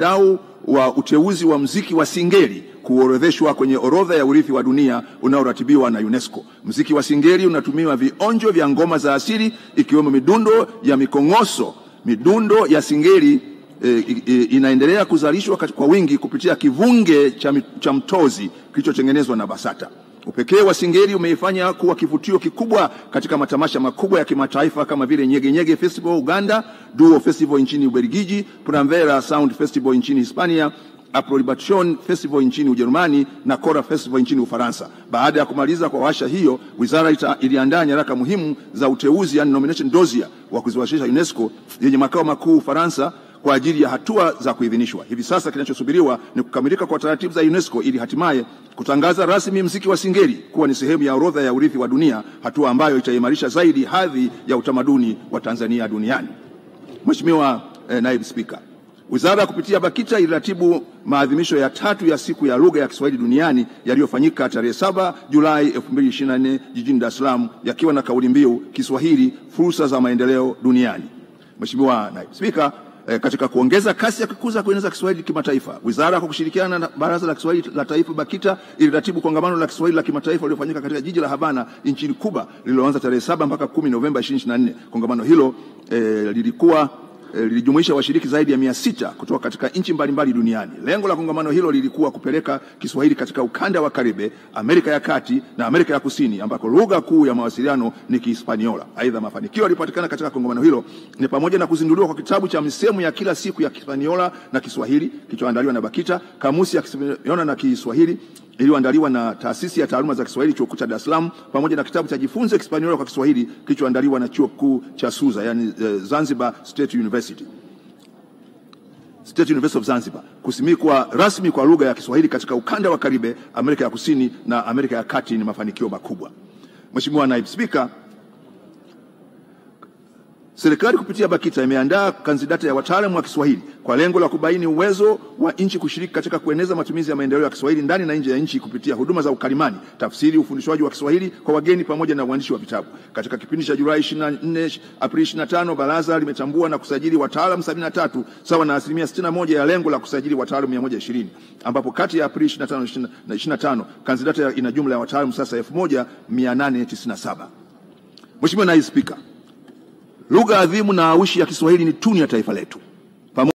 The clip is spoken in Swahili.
Dau wa uteuzi wa muziki wa Singeli kuorodheshwa kwenye orodha ya urithi wa dunia unaoratibiwa na UNESCO. Muziki wa Singeli unatumiwa vionjo vya ngoma za asili ikiwemo midundo ya mikong'oso. Midundo ya Singeli inaendelea kuzalishwa kwa wingi kupitia kivunge cha mtozi kilichotengenezwa na BASATA. Upekee wa Singeli umeifanya kuwa kivutio kikubwa katika matamasha makubwa ya kimataifa kama vile Nyege Nyege Festival Uganda, Duo Festival nchini Ubelgiji, Primavera Sound Festival nchini Hispania, Approbation Festival nchini Ujerumani na Kora Festival nchini Ufaransa. Baada ya kumaliza kwa washa hiyo, wizara iliandaa nyaraka muhimu za uteuzi, yani nomination dossier, wa kuziwasilisha UNESCO yenye makao makuu Ufaransa kwa ajili ya hatua za kuidhinishwa. Hivi sasa kinachosubiriwa ni kukamilika kwa taratibu za UNESCO ili hatimaye kutangaza rasmi muziki wa Singeli kuwa ni sehemu ya orodha ya urithi wa dunia, hatua ambayo itaimarisha zaidi hadhi ya utamaduni wa Tanzania duniani. Mheshimiwa Naibu Spika, wizara kupitia BAKITA iliratibu maadhimisho ya 3 ya siku ya lugha ya Kiswahili duniani yaliyofanyika tarehe 7 Julai 2024 jijini Dar es Salaam, yakiwa na kauli mbiu Kiswahili fursa za maendeleo duniani. Mheshimiwa Naibu Spika, katika kuongeza kasi ya kukuza kueneza Kiswahili kimataifa, wizara kwa kushirikiana na Baraza la Kiswahili la Taifa BAKITA iliratibu kongamano la Kiswahili la kimataifa lililofanyika katika jiji la Havana nchini Cuba, lililoanza tarehe 7 mpaka 10 Novemba 2024. Kongamano hilo lilijumuisha washiriki zaidi ya 600 kutoka katika nchi mbalimbali duniani. Lengo la kongamano hilo lilikuwa kupeleka Kiswahili katika ukanda wa Karibe, Amerika ya Kati na Amerika ya Kusini, ambako lugha kuu ya mawasiliano ni Kihispaniola. Aidha, mafanikio yalipatikana katika kongamano hilo ni pamoja na kuzinduliwa kwa kitabu cha misemo ya kila siku ya Kihispaniola na Kiswahili kilichoandaliwa na BAKITA, kamusi ya Kihispaniola na Kiswahili iliyoandaliwa na Taasisi ya Taaluma za Kiswahili Chuo Kikuu cha Dar es Salaam, pamoja na kitabu cha Jifunze Kihispaniola kwa Kiswahili kilichoandaliwa na Chuo Kikuu cha Suza, yani Zanzibar State University of Zanzibar, kusimikwa rasmi kwa lugha ya Kiswahili katika ukanda wa Karibe, Amerika ya Kusini na Amerika ya Kati ni mafanikio makubwa. Mheshimiwa Naibu Spika, serikali kupitia BAKITA imeandaa kanzidata ya wataalamu wa Kiswahili kwa lengo la kubaini uwezo wa nchi kushiriki katika kueneza matumizi ya maendeleo ya Kiswahili ndani na nje ya nchi kupitia huduma za ukalimani, tafsiri, ufundishwaji wa Kiswahili kwa wageni pamoja na uandishi wa vitabu. Katika kipindi cha Julai 24 Aprili 25, baraza limetambua na kusajili wataalamu 73 sawa na 61% ya lengo la kusajili wataalamu 120, ambapo kati ya Aprili 25 na 25 kanzidata ina jumla ya wataalamu sasa 1897. Mheshimiwa Naibu Spika, lugha adhimu na awishi ya Kiswahili ni tunu ya taifa letu.